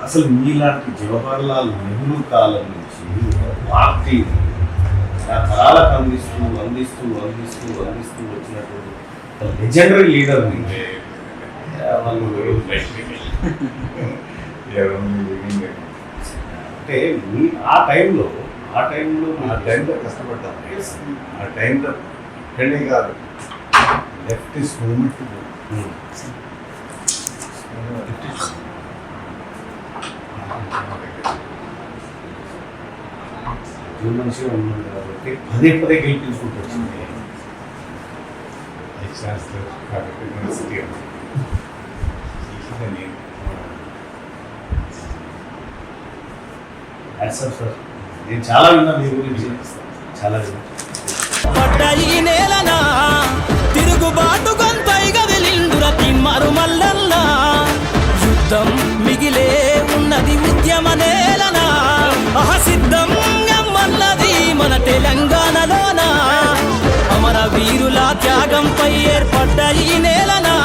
అసలు మీలాంటి జవహర్లాల్ నెహ్రూ కాలం నుంచి పార్టీ తరాలకు అందిస్తూ వచ్చినటువంటి లెజెండరీ లీడర్ అంటే మీ ఆ టైంలో కష్టపడ్డాను. ఆ టైంలో ఇక్కడే కాదు, లెఫ్టిస్ట్ మూమెంట్ మంచిగా ఉన్నాడు కాబట్టి పదే గెలిపించుకుంటూ వచ్చింది. యూనివర్సిటీ సార్ నేను చాలా విన్నా మీ గురించి, చాలా విన్నా. తిరుగుబాటు గొంతైగా వెలిండుర తిమ్మరు మల్లల్లా యుద్ధం మిగిలే ఉన్నది ఉద్యమ నేలనా అహసిద్ధం మన్నది మన తెలంగాణలోన అమర వీరుల త్యాగంపై ఏర్పడ్డ ఈ నేలనా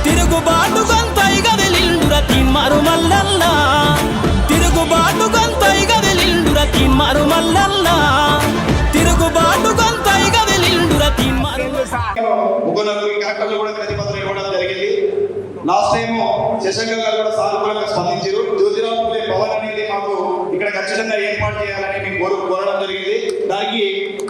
తిరుగుబాటు గొంతైగా వెలిండుర తిమ్మరు మల్లల్లా తిరుగుబాటు గొంతైగా వెలిండుర తిమ్మరు మల్లల్లా తిరుగుబాటు గొంతైగా వెలిండుర తిమ్మరు. కలెక్టర్లు కూడా ప్రతిపాదన ఇవ్వడం జరిగింది. లాస్ట్ టైం శశంకర్ గారు కూడా సానుకూలంగా స్పందించారు. జ్యోతిరావు పూలే భవన్ అనేది మాకు ఇక్కడ ఖచ్చితంగా ఏర్పాటు చేయాలని మేము కోరడం జరిగింది. దానికి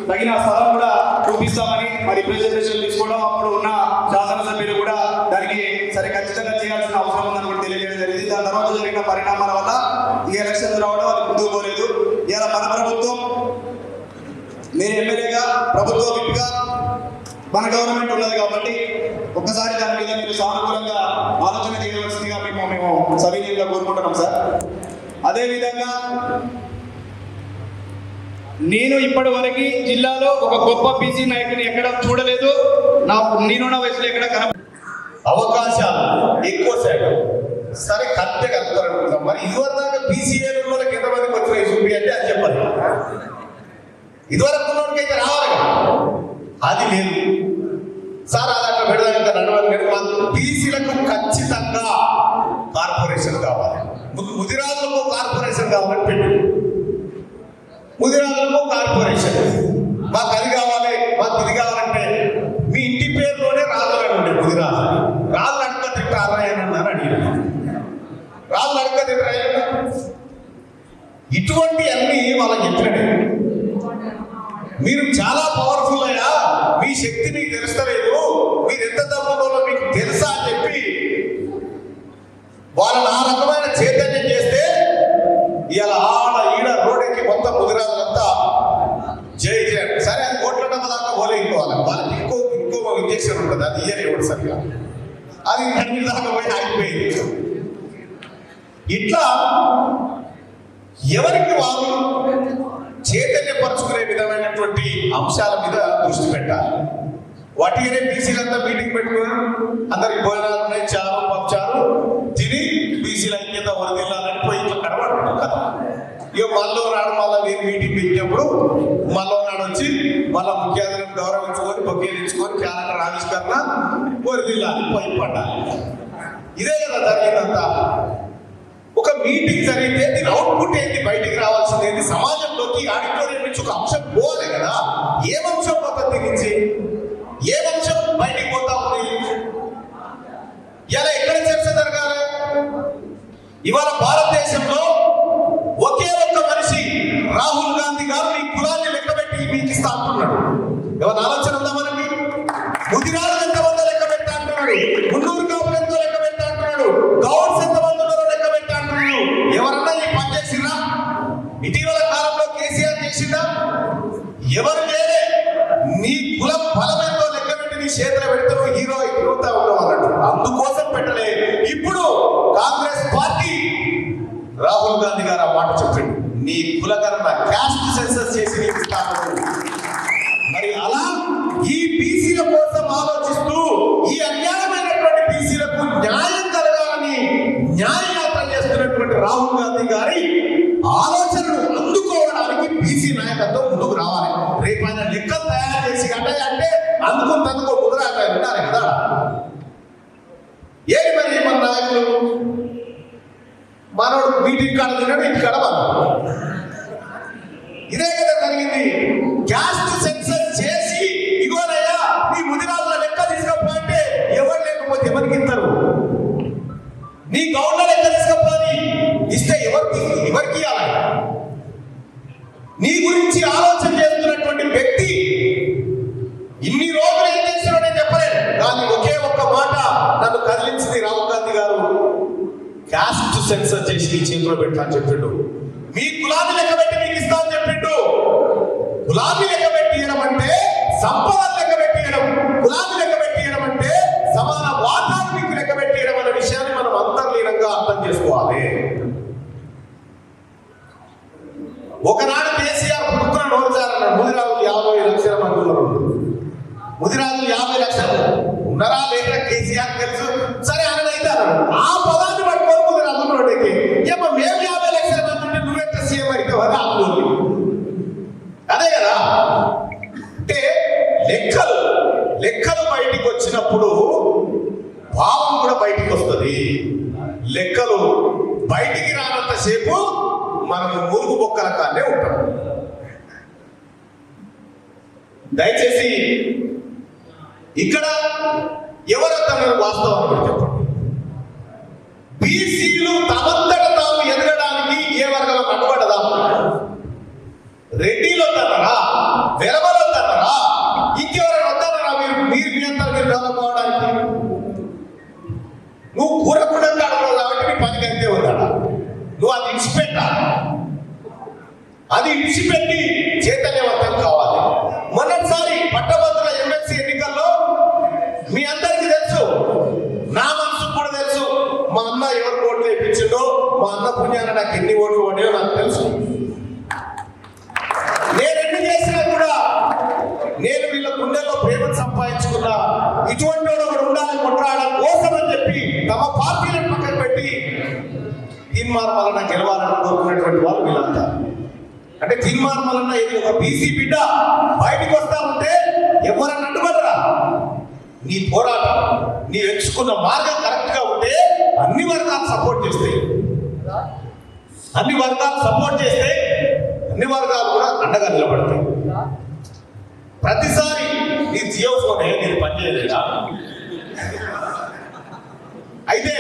తగిన స్థలం కూడా చూపిస్తామని మరి ప్రెజెంటేషన్ తీసుకోవడం, అప్పుడు ఉన్న శాసనసభ్యులు కూడా దానికి సరే ఖచ్చితంగా చేయాల్సిన అవసరం ఉందని కూడా తెలియజేయడం జరిగింది. దాని తర్వాత జరిగిన పరిణామాల వల్ల ఈ ఎలక్షన్స్ రావడం అది ముందుకు పోలేదు. ఇలా మన ప్రభుత్వం, మీరు ఎమ్మెల్యేగా ప్రభుత్వ విప్గా మన గవర్నమెంట్ ఉన్నది కాబట్టి ఒక్కసారి దాని మీద మీరు సానుకూలంగా ఆలోచన చేయవలసిందిగా మేము సవినీయంగా కోరుకుంటున్నాం సార్. అదేవిధంగా నేను ఇప్పటి వరకు జిల్లాలో ఒక గొప్ప బీసీ నాయకుని ఎక్కడ చూడలేదు. నేనున్న వయసులో ఎక్కడ అవకాశాలు ఎక్కువ శాతం సరే కరెక్ట్గా కలుపుతారనుకుంటాం. మరి ఇదివరకు బీసీఏలు వాళ్ళకి ఎంతమందికి వచ్చినాయి చూపి అంటే అది చెప్పాలి. ఇదివరకు ఉన్నోడికి అయితే రావాలి కదా, అది లేదు సార్. అది అట్లా పెడదాం, ఇంకా నడవాలి. బీసీలకు ఖచ్చితంగా కార్పొరేషన్ కావాలి. ముదిరాజులకు కార్పొరేషన్ కావాలని పెట్టి, ముదిరాజులకు కార్పొరేషన్ మాకు అది కావాలి, మాకు ఇది కావాలంటే మీ ఇంటి పేరులోనే రాజులే ఉండే ముదిరాజు. రాజులు అడుక తింటారని అడిగిన రాజులు అడుక తింటారా? ఇటువంటి అన్ని వాళ్ళకి చెప్పినట్టు మీరు చాలా పవర్ఫుల్ అయ్యా, మీ శక్తి మీకు తెలుస్తలేదు, మీరు ఎంత తప్పులో మీకు తెలుసా అని చెప్పి వాళ్ళని ఆ రకమైన చైతన్యం చేస్తే ఇలా ఆడ ఈడ రోడ్డుకి మొత్తం ముదిరాజులంతా జై జై. సరే అది కోట్ల డబ్బు దాకా పోలే వాళ్ళకి ఇంకో ఇంజక్షన్ ఉంటుంది, అది ఇయ్యని ఇవ్వడు సరిగా, అది కడిగి దాకా పోయి ఆగిపోయింది. ఇట్లా ఎవరికి వారు చైతన్యపరుచుకునే విధమైనటువంటి అంశాల మీద దృష్టి పెట్టాలి. వాటినే బీసీలంతా మీటింగ్ పెట్టుకున్నారు, అందరికి భోజనాలు ఉన్నాయి, చారు పంచారు తిని బీసీల ఐక్యత వరదిల్లాలని పోయి ఇట్లా కనబడుతుంది కదా. ఇక మళ్ళీ నాడు మళ్ళీ మీరు మీటింగ్ పెట్టినప్పుడు మళ్ళీ నాడు వచ్చి మళ్ళీ ముఖ్య అతిథిని గౌరవించుకొని బొకేలించుకొని క్యాలెండర్ ఆవిష్కరణ వరదిల్లాలి పోయి పడ్డాలి. ఇదే కదా జరిగిందంతా. ఒక మీటింగ్ జరిగితే దీని అవుట్పుట్ ఏంటి, బయటికి రావాల్సింది ఏంటి, సమాజంలోకి ఆడిటోరియం నుంచి ఒక అంశం పోవాలి కదా. ఏం అంశం పోతుంది నుంచి, ఏ అంశం బయటికి పోతా ఉంది, ఇలా ఎక్కడ చర్చ జరగాలి? ఇవాళ భారతదేశంలో ఒకే ఒక్క మనిషి రాహుల్ గాంధీ గారు మీ కులాన్ని లెక్కబెట్టి మీకు ఇస్తా అంటున్నాడు. ఎవరి ఆలోచన ఉందా మనకి? ముదిరాజు ఎంతమందో లెక్క పెట్టా అంటున్నాడు, మున్నూరు కాపులు ఎంతో లెక్క పెట్టా అంటున్నాడు, గౌడ్స్ ఎంతమంది ఉన్నారో లెక్క పెట్టా అంటున్నాడు. ఎవరన్నా ఈ పని చేసినా? ఇటీవల కాలంలో కేసీఆర్ చేసిందా? ఎవరు లేదే. నీ కులం బలం ఎంతో లెక్క పెట్టి నీ చేతులు పెడితే హీరో ఎదుగుతా ఉండవు అన్నట్టు, అందుకోసం పెట్టలే. ఇప్పుడు కాంగ్రెస్ పార్టీ రాహుల్ గాంధీ గారు ఆ మాట చెప్పిండు, నీ కులగణన క్యాస్ట్ సెన్సస్ చేసి నీకు ఇస్తాను. మరి అలా ఈ బీసీల కోసం ఆలోచిస్తూ ఈ అన్యాయమైనటువంటి బీసీలకు న్యాయం కలగాలని న్యాయయాత్ర చేస్తున్నటువంటి రాహుల్ గాంధీ గారి ఆలోచన మనోడు మీటింగ్ కాడ తిన్నాడు, ఇంటికాడ మనం. ఇదే కదా జరిగింది. క్యాస్ట్ సెన్సస్ చేసి ఇగోనయ్యా నీ ముదిరాజుల లెక్క తీసుకపోతే ఎవరు లేకపోతే ఎవరికి ఇస్తారు? నీ గౌడ్ల లెక్క తీసుకపోని ఇస్తే ఎవరికి ఇవ్వాలి? నీ గురించి ఆలోచన చేస్తున్నటువంటి వ్యక్తి ఇన్ని రోజులు ఏం చేసినా నేను చెప్పలేను, కానీ ఒకే ఒక్క మాట నన్ను కదిలించింది. రాహుల్ గాంధీ గారు క్యాస్ట్ సెన్సర్ చేసి నీ చేతిలో పెట్టా అని చెప్పిండు. మీ కులాన్ని లెక్క పెట్టి మీకు ఇస్తా అని చెప్పిండు. కులాన్ని లెక్క పెట్టియడం అంటే సంపద లెక్క పెట్టియడం, కులాన్ని లెక్క పెట్టియడం అంటే సమాన వాటాను మీకు లెక్క పెట్టియడం అనే విషయాన్ని మనం అంతర్లీనంగా అర్థం చేసుకోవాలి. ఒకనాడు కేసీఆర్ పుట్టుకున్న నోరుచారన్నాడు, ముదిరాజులు 50 లక్షల మంది ఉన్నారు. ముదిరాజులు 50 లక్షలు ఉన్నారా లేదా కేసీఆర్ తెలుసు. సరే అనైతే అన్నాడు. ఆ పదాన్ని పట్టుకోరు ముదిరాజులకి ఏమో మేము 50 లక్షల మంది ఉంటే నువ్వెంత సీఎం అయితే వదా అనుకోండి. అదే కదా. అంటే లెక్కలు బయటికి వచ్చినప్పుడు భావం కూడా బయటికి వస్తుంది. లెక్కలు బయటికి రానంతసేపు మనము మురుగు బొక్కల కానే ఉంటాం. దయచేసి ఇక్కడ ఎవరన్నారు వాస్తవం చెప్పండి. బీసీలు తమంతట తాము ఎదగడానికి ఏ వర్గం అడ్డుపడదా? రెడ్డిలో తన్నారా, వెలమలో తన్నారా, ఇంకెవరైనా వద్దన్నారా? మీరు మీ అంతా మీరు డెవలప్ అవడానికి నువ్వు కూరకుండా అడగవు కాబట్టి నీ పనికి అంతే ఉందట. నువ్వు అది ఇడిచిపెట్టాలి. అది ఇడిచిపెట్టి చైతన్యవంతం కావాలి. మొన్నటిసారి పట్టభద్రుల ఎమ్మెల్సీ ఎన్నికల్లో మీ అందరికీ తెలుసు, నా మనసుకు కూడా తెలుసు, మా అన్న ఎవరు ఓట్లు వేయించిండో, మా అన్న పుణ్యాన నాకు ఎన్ని ఓట్లు పడాయో నాకు తెలుసు. నేను ఎన్ని చేసినా కూడా నేను వీళ్ళ గుండెల్లో ప్రేమను సంపాదించుకున్నా. ఇటువంటి వాడు ఉండాలని కొట్లాడడం కోసం అని చెప్పి తమ పార్టీలను పక్కన పెట్టి తీర్మానం వలన గెలవాలని కోరుకునేటువంటి వాళ్ళు వీళ్ళంతా. అంటే తీర్మానం వలన ఇది ఒక బీసీ బిడ్డ బయటకు వస్తా ఉంటే ఎవరన్నా అడ్డుపడరా? నీ పోరాటం, నీ ఎంచుకున్న మార్గం కరెక్ట్ గా ఉంటే అన్ని వర్గాలు సపోర్ట్ చేస్తాయి. అన్ని వర్గాలు సపోర్ట్ చేస్తే అన్ని వర్గాలు కూడా అండగా నిలబడతాయి. ప్రతిసారి నీ జియో ఫోన్ నేను పనిచేయలేదా? అయితే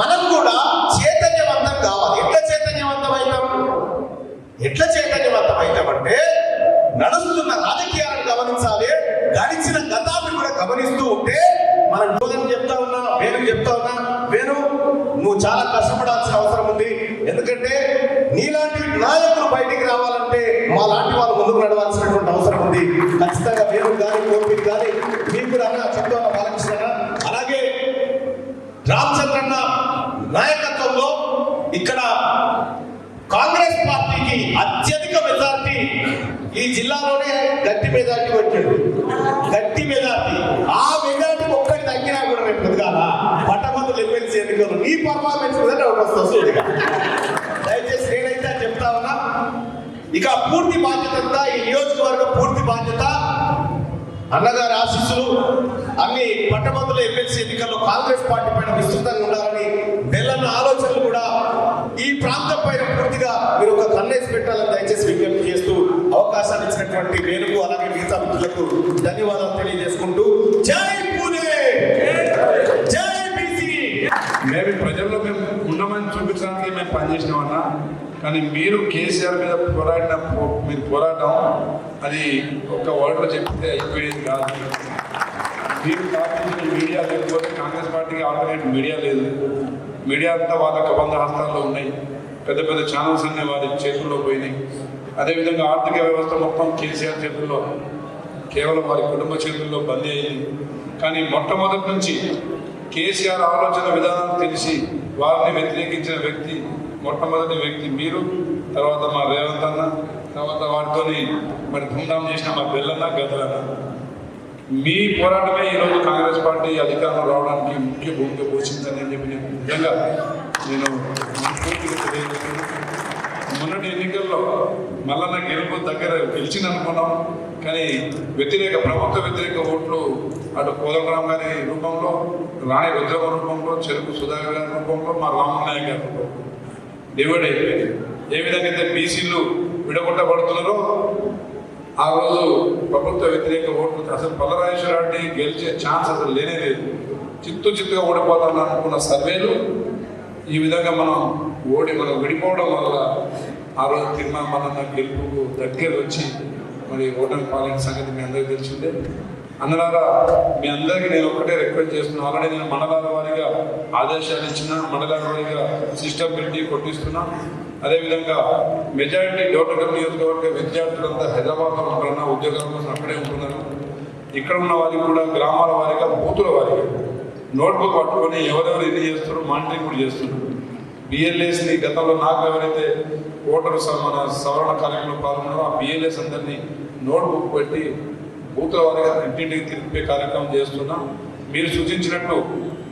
మనం కూడా చైతన్యవంతం కావాలి. ఎట్లా చైతన్యవంతం అవుతామంటే నడుస్తున్న రాజకీయాలను గమనించాలి. గడిచిన గతాన్ని కూడా గమనిస్తూ ఉంటే మనం యోగని చెప్తా ఉన్నా, వేణుకు చెప్తా ఉన్నా, వేణు నువ్వు చాలా కష్టపడాల్సిన అవసరం ఉంది. ఎందుకంటే నీలాంటి నాయకులు బయటికి రావాలంటే మా లాంటి వాళ్ళు ముందుకు నడవాల్సినటువంటి అవసరం ఉంది. ఖచ్చితంగా వేణు కానీ కోర్పికి కానీ మీకు కూడా అన్న చెప్తా ఉన్నా బాలకృష్ణ. అలాగే రామచంద్రన్న నాయకత్వంలో ఇక్కడ కాంగ్రెస్ పార్టీకి అత్యధిక మెజార్టీ ఈ జిల్లాలోనే గట్టి మెజార్టీ వచ్చాడు. గట్టి మెజార్టీ. ఆ మెజార్టీ ఒక్కటి తగ్గినా కూడా రేపు ఎదగాల. పట్టభద్రులు ఎమ్మెల్సీ ఎన్నికలు నీ పర్ఫార్మెన్స్ మీద డౌట్ వస్తుంది. దయచేసి నేనైతే చెప్తా ఉన్నా, ఇక పూర్తి బాధ్యత అంతా ఈ నియోజకవర్గం పూర్తి బాధ్యత అన్నగారి ఆశీస్సులు అన్ని పట్టభద్రుల ఎమ్మెల్సీ ఎన్నికల్లో కాంగ్రెస్ పార్టీ పైన విస్తృతంగా ఉండాలని వెళ్ళన్న ఆలోచనలు కూడా ఈ ప్రాంతం పైన పూర్తిగా మీరు ఒక కన్నేసి పెట్టాలని దయచేసి విజ్ఞప్తి చేస్తూ అవకాశాన్ని ఇచ్చినటువంటి వేణుకు అలాగే మిగతా మిత్రులకు ధన్యవాదాలు తెలియజేసుకుంటూ జై పూణే, జై బీసీ. మేము ప్రజల్లో మేము ఉన్నామని చూపించడానికి మేము పనిచేసినామన్నా, కానీ మీరు కేసీఆర్ మీద మీరు పోరాటం అది ఒక వర్డ్లో చెప్తే అయిపోయేది కాదు. మీరు స్థాపించిన మీడియా లేకపోతే కాంగ్రెస్ పార్టీకి ఆల్టర్నేట్ మీడియా లేదు. మీడియా అంతా వాళ్ళ కబంధ హస్తాల్లో ఉన్నాయి. పెద్ద పెద్ద ఛానల్స్ అన్నీ వారి చేతుల్లో పోయినాయి. అదేవిధంగా ఆర్థిక వ్యవస్థ మొత్తం కేసీఆర్ చేతుల్లో, కేవలం వారి కుటుంబ చేతుల్లో బందీ అయింది. కానీ మొట్టమొదటి నుంచి కేసీఆర్ ఆలోచన విధానాలు తెలిసి వారిని వ్యతిరేకించిన వ్యక్తి, మొట్టమొదటి వ్యక్తి మీరు, తర్వాత మా రేవంత్ అన్న, తర్వాత వాటితో మరి ధూమ్ధాం చేసిన మా బెల్లన్న, గదలన్న. మీ పోరాటమే ఈరోజు కాంగ్రెస్ పార్టీ అధికారంలో రావడానికి ముఖ్య భూమిక పోషించిందని చెప్పి నిజంగా నేను మనస్ఫూర్తిగా తెలియజేస్తున్నాను. మొన్నటి ఎన్నికల్లో మల్లన్న గెలుపు దగ్గర గెలిచింది అనుకున్నాం, కానీ ప్రభుత్వ వ్యతిరేక ఓట్లు అటు కోదండరాం గారి రూపంలో, రాణి రుద్రమ రూపంలో, చెరుకు సుధాకర్ గారి రూపంలో, మా రామన్ నాయక్ గారి రూపంలో డివైడ్ అయిపోయింది. ఏ విధంగా అయితే బీసీలు విడగొట్టబడుతున్నారో ఆ రోజు ప్రభుత్వ వ్యతిరేక ఓట్లు అసలు పల్లరాజేశ్వర రెడ్డి గెలిచే ఛాన్స్ అసలు లేనే లేదు, చిత్తుగా ఓడిపోతారని అనుకున్న సర్వేలు ఈ విధంగా మనం విడిపోవడం వల్ల ఆ రోజు తీర్మానం గెలుపుకు దగ్గర వచ్చి మరి ఓటమి పాలైన సంగతి మీ అందరికీ తెలిసిందే. అన్నలారా, మీ అందరికీ నేను ఒక్కటే రిక్వెస్ట్ చేస్తున్నాను. ఆల్రెడీ నేను మండలాల వారీగా ఆదేశాలు ఇచ్చిన, మండలాల వారీగా సిస్టమ్ పెట్టి కొట్టిస్తున్నా. అదేవిధంగా మెజారిటీ డోర్నగర్ నియోజకవర్గ విద్యార్థులంతా హైదరాబాద్లో ఉంటున్నా, ఉద్యోగాల కోసం అక్కడే ఉంటున్నారు. ఇక్కడ ఉన్న వారికి కూడా గ్రామాల వారీగా, బూతుల వారీగా నోట్బుక్ పట్టుకొని ఎవరెవరు ఎన్ని చేస్తారో మానిటరింగ్ కూడా చేస్తున్నారు. బిఎల్ఏస్ని గతంలో నాకు ఎవరైతే ఓటరు మన సవరణ కార్యక్రమంలో పాల్గొన్నారో ఆ బిఎల్ఏస్ అందరినీ నోట్బుక్ పెట్టి బూతుల వారిగా ఇంటింటికి తిరిపే కార్యక్రమం చేస్తున్నాం. మీరు సూచించినట్లు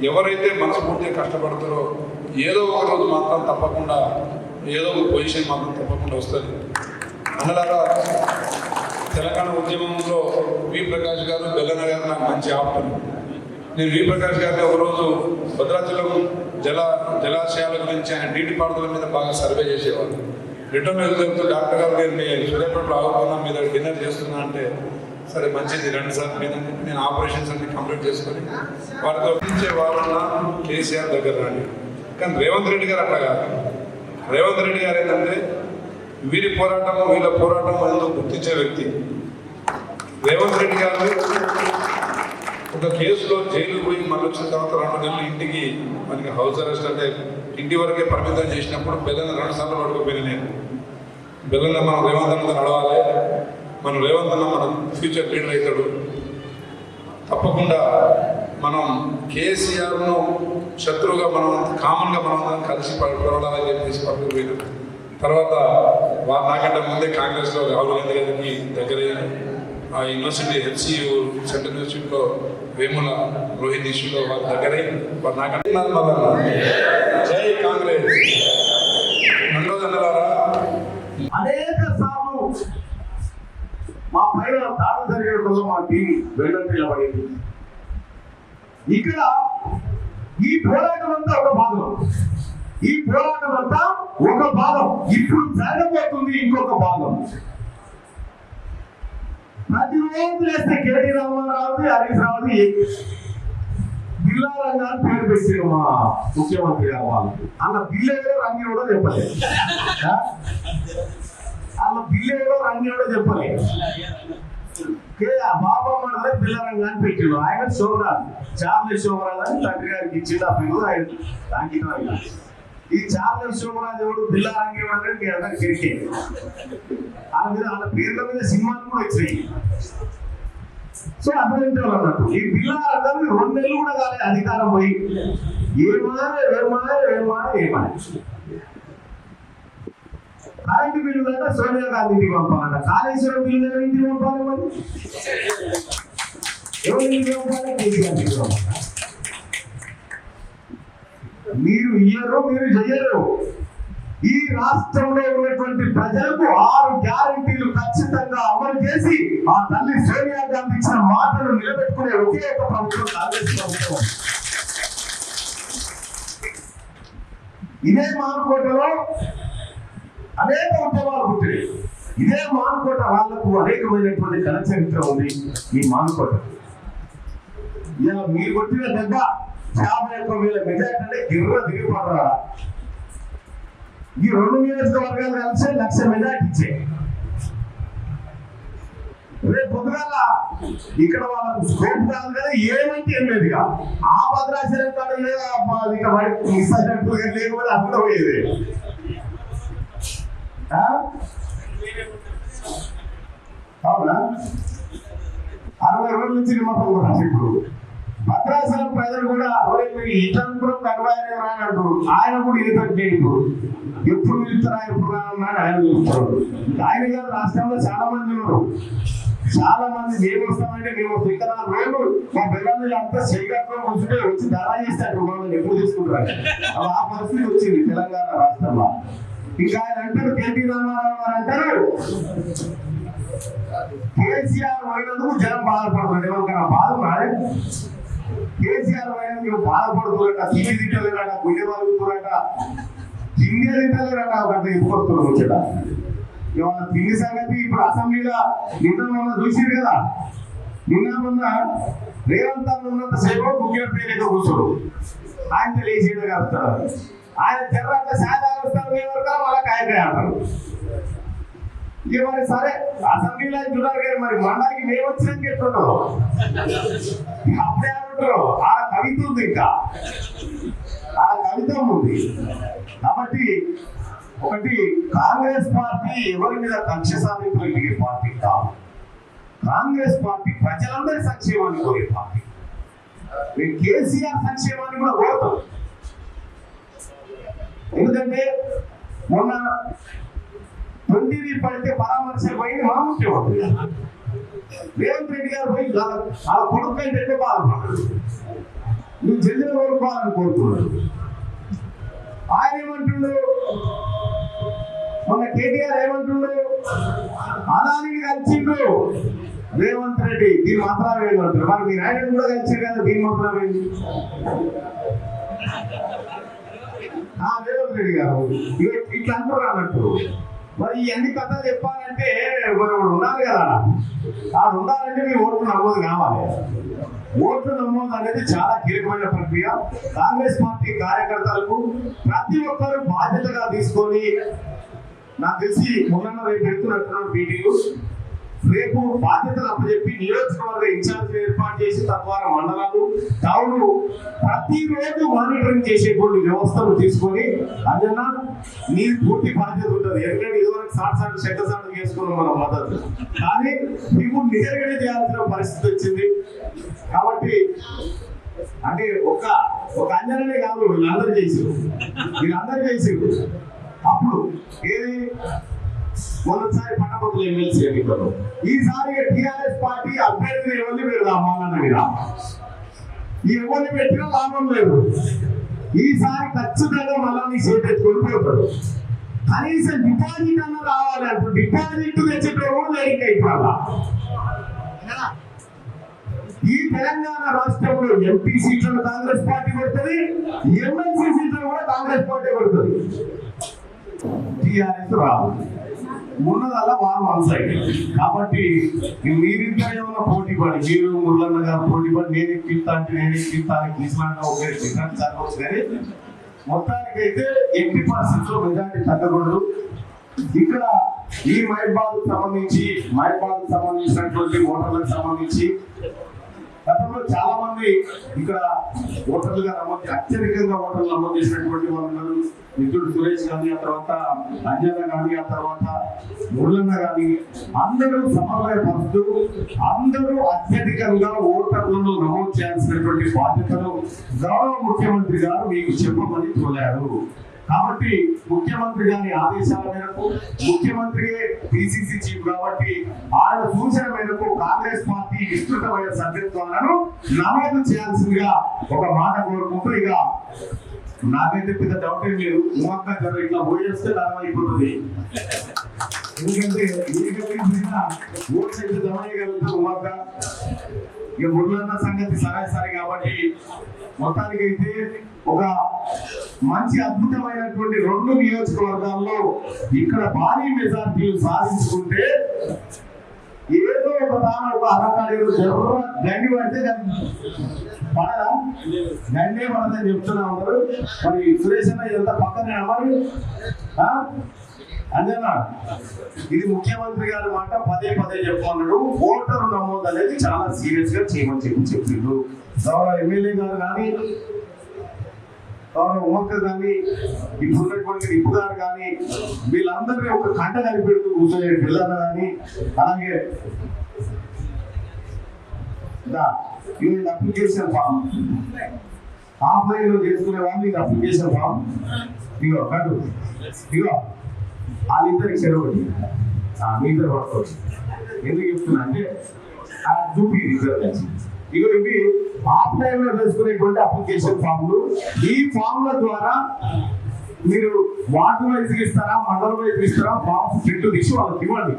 ఎవరైతే మనస్ఫూర్తిగా కష్టపడతారో ఏదో ఒక రోజు మాత్రం తప్పకుండా, ఏదో ఒక పొజిషన్ మాత్రం తప్పకుండా వస్తుంది. అన్నలారా, తెలంగాణ ఉద్యమంలో వి ప్రకాష్ గారు, బెల్లన్న గారు నాకు మంచి ఆప్తులు. నేను వి ప్రకాష్ గారిని ఒకరోజు భద్రాచలం జలాశయాల గురించి ఆయన నీటి పారుదల మీద బాగా సర్వే చేసేవాళ్ళు. రిటర్న్ వెళ్తూ డాక్టర్ గారు మీ సూర్యాపేటలో ఆగుతున్నా, మీద డిన్నర్ చేస్తున్నా అంటే సరే మంచిది రండి సార్ మీద నేను ఆపరేషన్స్ అన్ని కంప్లీట్ చేసుకొని వారితో గురించే వాళ్ళన్న కేసీఆర్ దగ్గర రండి. కానీ రేవంత్ రెడ్డి గారు అట్లా కాదు. రేవంత్ రెడ్డి గారు ఏంటంటే వీళ్ళ పోరాటం ఏదో గుర్తించే వ్యక్తి. రేవంత్ రెడ్డి గారు ఒక కేసులో జైలు పోయి మళ్ళీ వచ్చిన తర్వాత 2 నెలలు ఇంటికి మనకి హౌస్ అరెస్ట్ అంటే ఇంటి వరకే పరిమితం చేసినప్పుడు బెల్లన్న 2 సార్లు పడుకోపోయినా నేను. బెల్లన్న మనం రేవంత్ అన్నది నడవాలి, మన రేవంత్ అన్న మన ఫ్యూచర్ లీడర్ అవుతాడు, తప్పకుండా మనం కేసీఆర్ను శత్రువుగా మనం కామన్గా మనం కలిసి పోరాడాలని చెప్పేసి పక్కకు పోయారు. తర్వాత వారు నాకంటే ముందే కాంగ్రెస్లో రాహుల్ గాంధీ గారికి దగ్గరయ్యారు. ఆ యూనివర్సిటీ హెచ్సియు సెంట్రల్ యూనివర్సిటీలో వేముల రోహిత్ ఇష్యూలో వారి దగ్గరై వారు నాకంటే జై కాంగ్రెస్. రెండోది అన్నలారా, అనేక సార్లు మా పైన దాడులు జరిగేటప్పుడు మా టీం వెంటనే నిలబడింది. ఇక్కడ ఈ పోరాటం అంతా ఒక భాగం, ఇప్పుడు జరగబోతుంది ఇంకొక భాగం. ప్రతిరోజు లేస్తే కేటీ రామారావుది, హరీష్ రావుది బిల్లా రంగాన్ని పేరు పెట్టారు మా ముఖ్యమంత్రి గారు. వాళ్ళు అలా బిల్లేడో రంగినోడో చెప్పలేదు, బాబా మన బిల్ల రంగాన్ని పెట్టాడు. ఆయన శోభరాజు, చార్లెస్ శోభరాజు అని తండ్రి గారికి ఇచ్చిండు. ఆ పిల్లలు ఆయన అంకితం. ఈ చార్లెస్ శోభరాజు ఎవడు, బిల్ల రంగి అంటే కిరికే. వాళ్ళ పేర్ల మీద సినిమాలు కూడా వచ్చినాయి. సో అటువంటి వాళ్ళు అన్నట్టు ఈ బిల్లా రంగానికి 2 నెలలు కూడా కాలే అధికారం పోయి. ఏమాయ కరెంటు బిల్లు అంటే సోనియా గాంధీ ఇంటికి పంపాలంట. కాళేశ్వరం బిల్లు ఇంటికి పంపాలి, మరి ఎవరింటికి పంపాలి? కేసీఆర్ ఇంటికి పంపాలి. మీరు ఇయ్యరు, మీరు చెయ్యరు. ఈ రాష్ట్రంలో ఉన్నటువంటి ప్రజలకు 6 గ్యారెంటీలు ఖచ్చితంగా అమలు చేసి ఆ తల్లి సోనియా గాంధీ ఇచ్చిన మాటలు నిలబెట్టుకునే ఒకే ఒక ప్రభుత్వం కాంగ్రెస్ ప్రభుత్వం. ఇదే మానుకోటలో అనేక ఉద్యమాలు పుట్టాయి. ఇదే మానుకోట వాళ్లకు అనేకమైనటువంటి ఘన చరిత్ర ఉంది. ఈ మానుకోట ఇలా మీరు కొట్టిన దెబ్బ 51,000 మెజార్టీ అంటే గిర్ర దిగిపడరా. ఈ 2 నియోజకవర్గాలు కలిసి 1,00,000 మెజార్టీ ఇచ్చాయి. రేపు పొద్దుగాల ఇక్కడ వాళ్ళకు స్కోప్ కాదు కదా, ఏమంటే ఏం లేదు. ఆ భద్రాచలం కాడ మిస్ అయినట్టు లేకపోతే అక్కడ పోయేది. అవునా? 60 రోజుల నుంచి నిమ్మకం కూడా ఇప్పుడు భద్రాచలం ప్రజలు కూడా ఇతరుపురం కడవాయని అంటారు. ఆయన కూడా ఏదో చేయడు. ఎప్పుడు పిలుస్తారా ఎప్పుడు రాన్నాడు ఆయన చూస్తాడు. ఆయన గారు రాష్ట్రంలో చాలా మంది ఉన్నారు. చాలా మంది మేము వస్తామంటే మేము ఇక్కడ రోజు మా పిల్లలు అంతా శ్రీకాకుళం కూర్చుంటే వచ్చి ధర చేస్తారు. మనం ఎప్పుడు తీసుకుంటారు. ఆ పరిస్థితి వచ్చింది తెలంగాణ రాష్ట్రంలో. ఇంకా ఆయన అంటారు, కేటీ రామారావు గారు అంటారు, కేసీఆర్ పోయినందుకు జనం బాధపడుతుంది. ఎవరికైనా బాధ కేసీఆర్ పైన మీరు బాధపడుతున్నట, తిండి తింటలేరట, గుండె వలుగుతున్నట, తిండి తింటలేరట, ఒక ఎత్తుకొస్తున్నారు వచ్చేట. ఏమన్నా తిండి సంగతి ఇప్పుడు అసెంబ్లీలో నిన్న మొన్న చూసిరు కదా. నిన్న మొన్న రేవంత్ అన్న ఉన్నంత సేపు ముఖ్యమంత్రి లేక కూర్చోడు, ఆయన లేచేయడం కలుపుతాడు. ఆయన తెర్రాక సాయంత్రం వస్తారు మళ్ళీ కాయకాయ అంటారు. ఇక మరి సరే అసెంబ్లీలో చూడాలి కానీ మరి మండలికి మేము వచ్చినాక ఎట్లున్నావు అప్పుడే అంటారు. ఆ కవిత ఉంది, ఇంకా ఆ కవిత ఉంది. కాబట్టి ఒకటి, కాంగ్రెస్ పార్టీ ఎవరి మీద కక్ష సాధింపులు పార్టీ కాదు. కాంగ్రెస్ పార్టీ ప్రజలందరి సంక్షేమాన్ని కోరే పార్టీ. మేము కేసీఆర్ సంక్షేమాన్ని కూడా కోరుతాం. ఎందుకంటే మొన్న 20 పడితే పరామర్శ పోయింది మా ముఖ్యమంత్రి రేవంత్ రెడ్డి గారు పోయి ఆ కొడుకు కంటే ఎక్కువ బాధపడ్డాడు. నువ్వు జల్దీ కోరుకోవాలని కోరుతున్నాడు. ఆయన ఏమంటుండు, మొన్న కేటీఆర్ ఏమంటుండు, అదానికి కలిసిండు రేవంత్ రెడ్డి, దీని మాత్రం ఏంటంటారు. మరి మీరు ఆయన కూడా కలిసారు కదా, దీని మాత్రం ఏంటి? రేవంత్ రెడ్డి గారు ఇట్లా అంటారు అన్నట్టు. మరి ఇవన్నీ కథలు చెప్పాలంటే మరి ఉండాలి కదా. ఆ ఉండాలంటే మీ ఓట్లు నమోదు కావాలి. ఓట్లు నమోదు అనేది చాలా కీలకమైన ప్రక్రియ. కాంగ్రెస్ పార్టీ కార్యకర్తలకు ప్రతి ఒక్కరూ బాధ్యతగా తీసుకొని, నాకు తెలిసి మొన్న రేపు పెడుతున్నట్టున్నారు మీటింగ్, రేపు బాధ్యతలు అప్పచెప్పి నియోజకవర్గ ఇన్ఛార్జ్ ఏర్పాటు చేసి తద్వారా మండలాలు, టౌన్ ప్రతిరోజు మానిటరింగ్ చేసేటువంటి వ్యవస్థను తీసుకొని, అదన్నా నీ పూర్తి బాధ్యత ఉంటుంది. ఎందుకంటే ఇదివరకు సాటు చెక్కసాటు చేసుకున్నాం మనం మద్దతు, కానీ ఇప్పుడు నిజంగానే చేయాల్సిన పరిస్థితి వచ్చింది. కాబట్టి అంటే ఒక అంజననే కాదు, వీళ్ళందరూ చేసారు. అప్పుడు ఏది మొదటిసారి పట్టభద్రులు ఎమ్మెల్సీ ఎన్నికలు, ఈసారి టీఆర్ఎస్ పార్టీ అభ్యర్థిని ఎవరిని పెడదాం అమ్మాలన్న మీద ఎవరిని పెట్టినా లాభం లేదు. ఈసారి ఖచ్చితంగా మళ్ళా నీ చేతి ఎత్తుకొని పోతాడు. కనీసం డిపాజిట్ అన్న రావాలి అంటూ డిపాజిట్ తెచ్చేటోడు లేక ఇప్పుడు ఈ తెలంగాణ రాష్ట్రంలో ఎంపీ సీట్లను కాంగ్రెస్ పార్టీ కొడుతుంది, ఎమ్మెల్సీ సీట్లను కూడా కాంగ్రెస్ పార్టీ కొడుతుంది. టీఆర్ఎస్ రాదు, ఉన్నదల్లా వారు వన్ సైడ్. కాబట్టి మీరిద్దరు ఏమన్నా పోటీ పడి, మీరు మురళన్న గారు పోటీ పడి నేను ఎక్కిస్తా అంటే నేను ఎక్కిస్తా అని కృష్ణాంగా ఒకే డిఫరెంట్ జరగవచ్చు. కానీ మొత్తానికైతే ఎట్టి పరిస్థితుల్లో మెజార్టీ తగ్గకూడదు. ఇక్కడ ఈ మైబాద్కు సంబంధించినటువంటి ఓటర్లకు సంబంధించి గతంలో చాలా మంది ఇక్కడ ఓటర్లుగా అత్యధికంగా ఓటర్లు నమోదు చేసినటువంటి వాళ్ళు మిత్రుడు సురేష్ కానీ, ఆ తర్వాత అంజన కానీ, ఆ తర్వాత మురళన్న కానీ, అందరూ సమన్వయపరుస్తూ అందరూ అత్యధికంగా ఓటర్లను నమోదు చేయాల్సినటువంటి బాధ్యతను గౌరవ ముఖ్యమంత్రి గారు మీకు చెప్పమని కోరారు. కాబట్టి ముఖ్యమంత్రి గారి ఆదేశాల మేరకు, ముఖ్యమంత్రియే పిసిసి చీఫ్ కాబట్టి ఆయన సూచన మేరకు కాంగ్రెస్ పార్టీ విస్తృతమైన సభ్యత్వాలను నమోదు చేయాల్సిందిగా ఒక మాట కోరుకుంటూ, ఇక నాకైతే పెద్ద డౌట్ ఏం లేదు, ఉమ్మక్క గారు ఇట్లా పోయేస్తే లాభం అయిపోతుంది. ఎందుకంటే ఓట్స్ అయితే జమ చేయగలుగుతారు ఉమ్మక్క. ఇక మురళన్న సంగతి సరే కాబట్టి మొత్తానికైతే ఒక మంచి అద్భుతమైనటువంటి 2 నియోజకవర్గాల్లో ఇక్కడ భారీ మెజార్టీలు సాధించుకుంటే ఏదో ఒక తాను ఒక అరకాడేరు గండి పడితే పడదా, గండే పడదని చెప్తున్నా ఉన్నారు. మరి సురేష్ అన్న ఇదంతా పక్కనే మరి అంజనా, ఇది ముఖ్యమంత్రి గారి మాట పదే చెప్పుకున్నాడు. ఓటరు నమోదు అనేది చాలా సీరియస్ గా చేయమని చెప్పిండు. గౌరవ ఎమ్మెల్యే గారు కానీ, గౌరవ ఉమ్మక్క కానీ, ఇప్పుడున్నటువంటి నిప్పు గారు కానీ, వీళ్ళందరినీ ఒక కంట కలిపెడుతూ కూర్చొని పిల్లలు కానీ, అలాగే ఇది అప్లికేషన్ ఫామ్ ఆఫ్లైన్ లో చేసుకునే వాళ్ళు ఇది అప్లికేషన్ ఫామ్ ఇగో వాళ్ళిద్దరికి సెలవు మీ ఇద్దరు పడుకోవచ్చు. ఎందుకు చెప్తున్నా అంటే చూపి ఇగో ఇవి ఆఫ్లైన్ లో చేసుకునేటువంటి అప్లికేషన్ ఫామ్లు. ఈ ఫామ్ల ద్వారా మీరు వార్డు వైజ్ ఇస్తారా, మండల వైజ్ ఇస్తారా, ఫామ్ ప్రింట్ తీసి వాళ్ళకి ఇవ్వండి.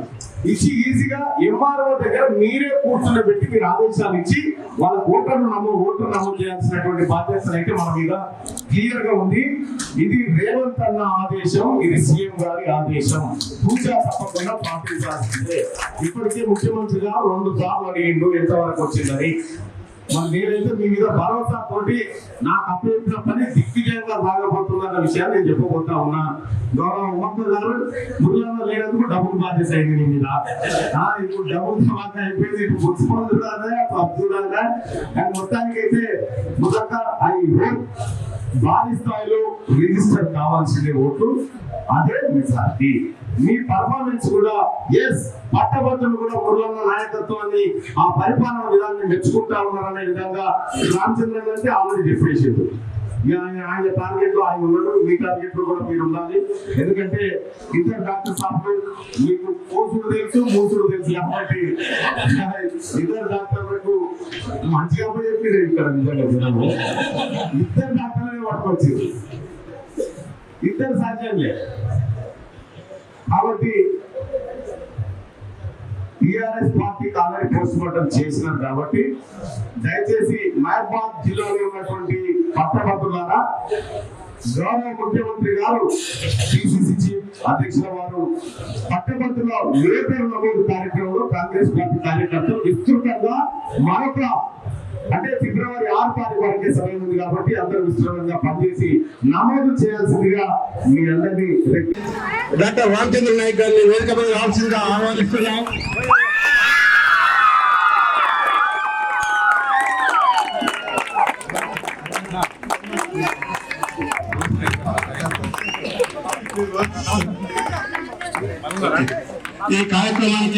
ఇచ్చి ఈజీగా ఎంఆర్ఓ దగ్గర మీరే కూర్చుండబెట్టి మీరు ఆదేశాలు ఇచ్చి వాళ్ళ ఓటర్లు నమోదు చేయాల్సినటువంటి బాధ్యతలు అయితే మన మీద క్లియర్ గా ఉంది. ఇది రేవంత్ అన్న ఆదేశం, ఇది సీఎం గారి ఆదేశం, పూజా తప్పకుండా పాటించాల్సిందే. ఇప్పటికే ముఖ్యమంత్రి గారు 2 సార్లు అడిగిండు ఎంతవరకు వచ్చిందని. మరి నేనైతే మీ మీద భరోసా తోటి నాకు అప్పగించిన పని దిగ్విజయంగా సాగబోతుందన్న విషయాన్ని నేను చెప్పబోతా ఉన్నా. గౌరవ ఉమ్మక్క గారు ముళ్ళన్న లేనందుకు డబ్బులు బాధ్యత అయింది నీ మీద. ఇప్పుడు డబ్బులు బాగా అయిపోయింది, ఇప్పుడు పుచ్చుకొని చూడాలి, అప్పుడు చూడాలి. కానీ మొత్తానికి అయితే ముళ్ళక్క భారీ స్థాయిలో రిజిస్టర్ కావాల్సిన ఓట్లు అదే మెజారిటీ. మీ పర్ఫార్మెన్స్ కూడా పట్టభద్రులు కూడా ముళ్ళన్న నాయకత్వాన్ని ఆ పరిపాలన విధానాన్ని మెచ్చుకుంటా ఉన్నారనే విధంగా రామచంద్రన్ అంటే ఆల్రెడీ చెప్పేసిండు. ఆయన టార్గెట్ లో ఆయన ఉన్నాడు, మీ టార్గెట్ లో కూడా మీరు ఉండాలి. ఎందుకంటే ఇద్దరు డాక్టర్ సార్లు మీకు కోసుడు తెలుసు, మూసుడు తెలుసు కాబట్టి ఇద్దరు డాక్టర్లకు మంచిగా చెప్పారు ఇక్కడ. నిజంగా జనము ఇద్దరు డాక్టర్లనే పట్టుకొచ్చారు, ఇద్దరు సాధ్యంలే. కాబట్టి టిఆర్ఎస్ పార్టీకి ఆల్రెడీ పోస్ట్ మార్టం చేసినారు కాబట్టి దయచేసి మహబాద్ జిల్లాలో ఉన్నటువంటి పట్టభద్రులారా, గౌరవ ముఖ్యమంత్రి గారు పిసిసి చీఫ్ అధ్యక్షుల వారు పట్టభద్రుల ఓటరు నమోదు కార్యక్రమంలో కాంగ్రెస్ పార్టీ కార్యకర్తలు విస్తృతంగా మరొక అంటే ఫిబ్రవరి 6 తారీఖు వరకే సమయం ఉంది కాబట్టి అందరూ విస్తృతంగా పనిచేసి నమోదు చేయాల్సిందిగా మీ అందరినీ డాక్టర్ రామచంద్ర నాయక్ గారిని వేదికపై రావాల్సిందిగా ఆహ్వానిస్తున్నాం. ఈ కార్యక్రమానికి